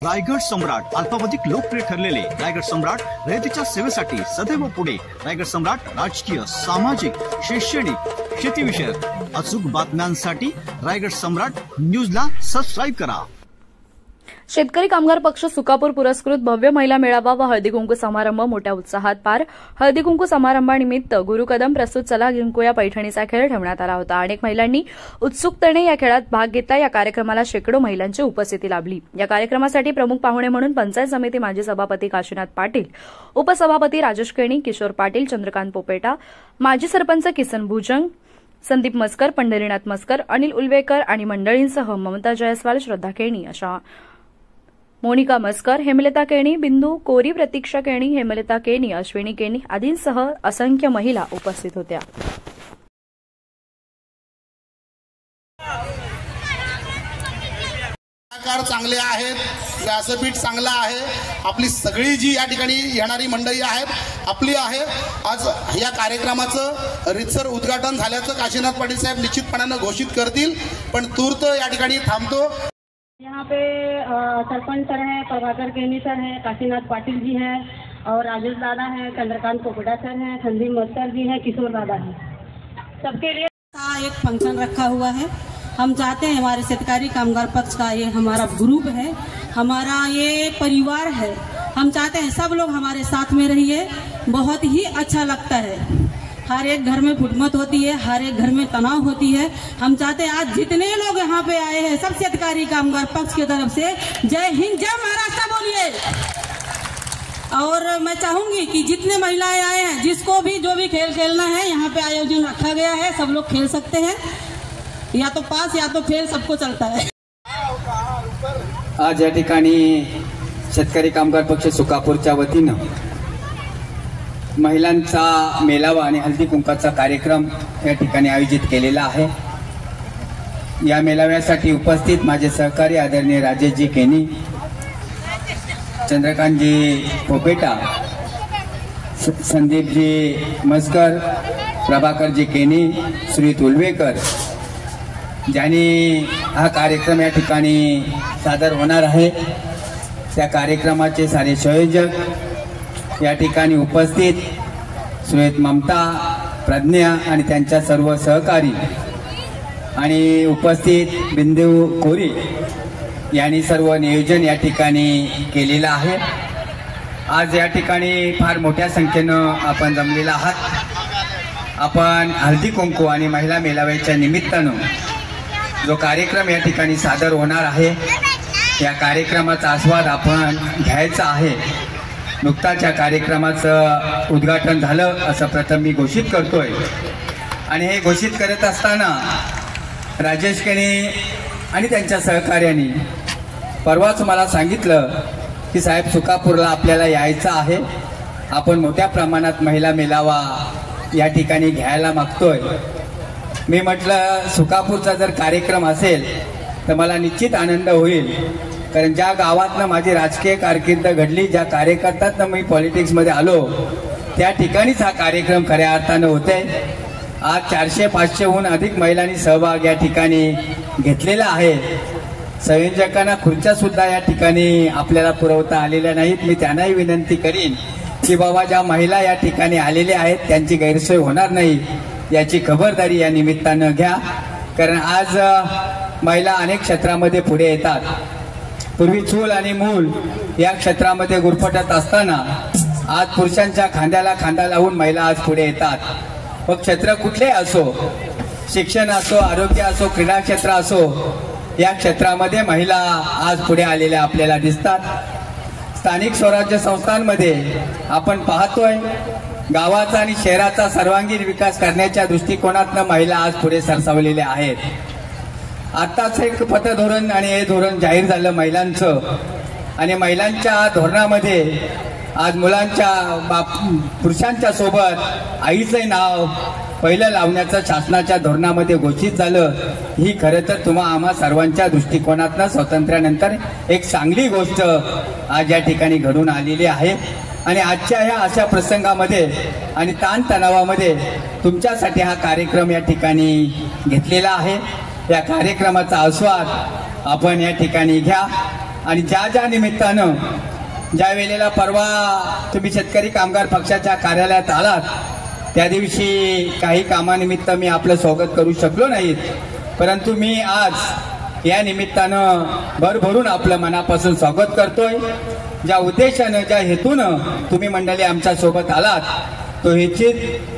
रायगड सम्राट अल्पावधीत लोकप्रिय ठरलेले रायगड सम्राट रयतेच्या सेवेसाठी सदैव पुढे। रायगड सम्राट राजकीय, सामाजिक, शैक्षणिक, शेतीविषयक अचूक बातम्यांसाठी रायगड सम्राट न्यूजला सबस्क्राईब करा। शेतकरी कामगार पक्ष सुकापूर पुरस्कृत भव्य महिला मेळावा व हळदी कुंकू समारंभ मोठ्या उत्साहात पार। हळदी कुंकू समारंभानिमित्त गुरुकदम प्रस्तुत चला जिंकूया पैठणीचा खेळ ठेवण्यात आला होता। अनेक महिलांनी उत्सुकतेने या खेळात भाग घेतला। या कार्यक्रमाला शेकडो महिलांची उपस्थिती लाभली। या कार्यक्रमासाठी प्रमुख पाहुणे म्हणून पंचायत समिती माजी सभापती काशीनाथ पाटील, उपसभापती राजेश केणी, किशोर पाटील, चंद्रकांत पोपेटा, माजी सरपंच किसन भुजंग, संदीप मस्कर, पंढरीनाथ मस्कर, अनिल उलवेकर आणि मंडळींसह ममता जयस्वाल, श्रद्धा केणी, अशा मोनिका मस्कर, हेमलता केणी, बिंदू कोरी, प्रतीक्षा केणी, हेमलता केणी, अश्विनी केणी आदींसह असंख्य महिला उपस्थित होत्या। कलाकार चांगले आहेत, व्यासपीठ चांगला आहे, आपली सगळी जी या ठिकाणी येणारी मंडळी आहेत आपली आहे। आज या कार्यक्रमाचं रितसर उद्घाटन झाल्याचं काशीनाथ पाटील साहेब निश्चितपणाने घोषित करतील, पण तूर्त या ठिकाणी थांबतो। यहाँ पे सरपंच सर हैं, प्रभाकर केनी सर हैं, काशीनाथ पाटिल जी हैं और राजेश दादा हैं, चंद्रकांत पोपेटा सर हैं, संदीप मस्कर जी हैं, किशोर दादा हैं। सबके लिए एक फंक्शन रखा हुआ है। हम चाहते हैं हमारे शेतकारी कामगार पक्ष का ये हमारा ग्रुप है, हमारा ये परिवार है। हम चाहते हैं सब लोग हमारे साथ में रहिए, बहुत ही अच्छा लगता है। हर एक घर में फुटमत होती है, हर एक घर में तनाव होती है। हम चाहते हैं आज जितने लोग यहाँ पे आए हैं सब शेतकारी कामगार पक्ष की तरफ से जय हिंद, जय महाराष्ट्र बोलिए। और मैं चाहूंगी कि जितने महिलाएं आए हैं, जिसको भी जो भी खेल खेलना है, यहाँ पे आयोजन रखा गया है, सब लोग खेल सकते हैं, या तो पास या तो फेल, सबको चलता है। आज या ठिकाणी शेतकरी कामगार पक्ष सुकापूरच्या वतीनं महिलांचा मेळावा आणि हळदी कुंकाचा कार्यक्रम या ठिकाणी आयोजित केलेला आहे। या मेळाव्यासाठी उपस्थित माझे सहकारी आदरणीय राजेशजी केनी, चंद्रकांतजी पोपेटा, संदीपजी मस्कर, प्रभाकरजी केनी, श्री उलवेकर, ज्यांनी हा कार्यक्रम या ठिकाणी सादर होणार आहे, त्या कार्यक्रमाचे सारे संयोजक या ठिकाणी उपस्थित श्वेत, ममता, प्रज्ञा आणि त्यांच्या सर्व सहकारी आणि उपस्थित बिंदू कोरी यांनी सर्व नियोजन या ठिकाणी केलेलं आहे। आज या ठिकाणी फार मोठ्या संख्येनं आपण जमलेला आहात। आपण हळदी कुंकू आणि महिला मेळाव्याच्या निमित्तानं जो कार्यक्रम या ठिकाणी सादर होणार आहे, या कार्यक्रमाचा आस्वाद आपण घ्यायचा आहे। नुकताच या कार्यक्रमाचं उद्घाटन झालं असं प्रथम मी घोषित करतोय, आणि हे घोषित करत असताना राजेश केणी आणि त्यांच्या सहकार्यांनी परवाच मला सांगितलं की साहेब सुकापूरला आपल्याला यायचं आहे, आपण मोठ्या प्रमाणात महिला मेळावा या ठिकाणी घ्यायला मागतोय। मी म्हटलं सुकापूरचा जर कार्यक्रम असेल तर मला निश्चित आनंद होईल, कारण ज्या गावातनं माझी राजकीय कारकीर्द घडली, ज्या कार्यकर्त्यातनं मी पॉलिटिक्समध्ये आलो, त्या ठिकाणीच हा कार्यक्रम खऱ्या अर्थानं होते। आज 400-500हून अधिक महिलांनी सहभाग या ठिकाणी घेतलेला आहे। संयोजकांना खुर्च्या सुद्धा या ठिकाणी आपल्याला पुरवता आलेल्या नाहीत। मी त्यांनाही विनंती करीन की बाबा ज्या महिला या ठिकाणी आलेल्या आहेत त्यांची गैरसोय होणार नाही याची खबरदारी या निमित्तानं घ्या, कारण आज महिला अनेक क्षेत्रामध्ये पुढे येतात। पूर्वी चूल आणि मूल या क्षेत्रामध्ये गुरफटत असताना आज पुरुषांच्या खांद्याला खांदा लावून महिला आज पुढे येतात। मग क्षेत्र कुठले असो, शिक्षण असो, आरोग्य असो, क्रीडा क्षेत्र असो, या क्षेत्रामध्ये महिला आज पुढे आलेल्या आपल्याला दिसतात। स्थानिक स्वराज्य संस्थांमध्ये आपण पाहतोय गावाचा आणि शहराचा सर्वांगीण विकास करण्याच्या दृष्टिकोनातून महिला आज पुढे सरसावलेल्या आहेत। आताच एक पतधोरण आणि हे धोरण जाहीर झालं महिलांचं, आणि महिलांच्या धोरणामध्ये आज मुलांच्या पुरुषांच्या सोबत आईचे नाव पहिलं लावण्याचं शासनाच्या धोरणामध्ये घोषित झालं। ही खरं तर तुम्हा आम्हा सर्वांच्या दृष्टिकोनातून स्वातंत्र्यानंतर एक चांगली गोष्ट आज या ठिकाणी घडून आलेली आहे, आणि आजच्या ह्या अशा प्रसंगामध्ये आणि ताणतणावामध्ये तुमच्यासाठी हा कार्यक्रम या ठिकाणी घेतलेला आहे। या कार्यक्रमाचा आस्वाद आपण या ठिकाणी घ्या आणि ज्या निमित्तानं ज्या वेळेला परवा तुम्ही शेतकरी कामगार पक्षाच्या कार्यालयात आलात त्या दिवशी काही कामानिमित्त मी आपलं स्वागत करू शकलो नाहीत, परंतु मी आज या निमित्तानं भरभरून आपलं मनापासून स्वागत करतोय। ज्या उद्देशानं ज्या हेतूनं तुम्ही मंडळी आमच्या सोबत आलात तो हेतू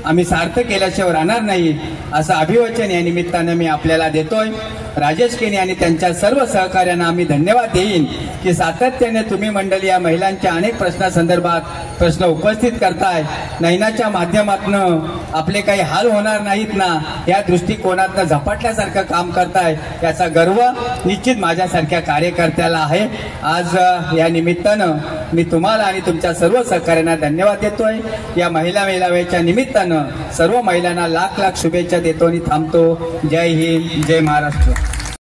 आम्ही सार्थ केल्याशिवाय राहणार नाही असं अभिवचन या निमित्तानं मी आपल्याला देतोय। राजेश केनी आणि त्यांच्या सर्व सहकार्यांना आम्ही धन्यवाद देईन की सातत्याने तुम्ही मंडळी या महिलांच्या अनेक प्रश्नासंदर्भात प्रश्न उपस्थित करताय। नैनाच्या माध्यमातून आपले काही हाल होणार नाहीत ना या दृष्टिकोनातून झपाटल्यासारखं काम करताय, याचा गर्व निश्चित माझ्यासारख्या कार्यकर्त्याला आहे। आज या निमित्तानं मी तुम्हाला आणि तुमच्या सर्व सहकार्यांना धन्यवाद देतोय। या महिला मेळाव्याच्या निमित्तानं सर्व महिलांना लाख लाख शुभेच्छा देतो आणि थांबतो। जय हिंद, जय महाराष्ट्र।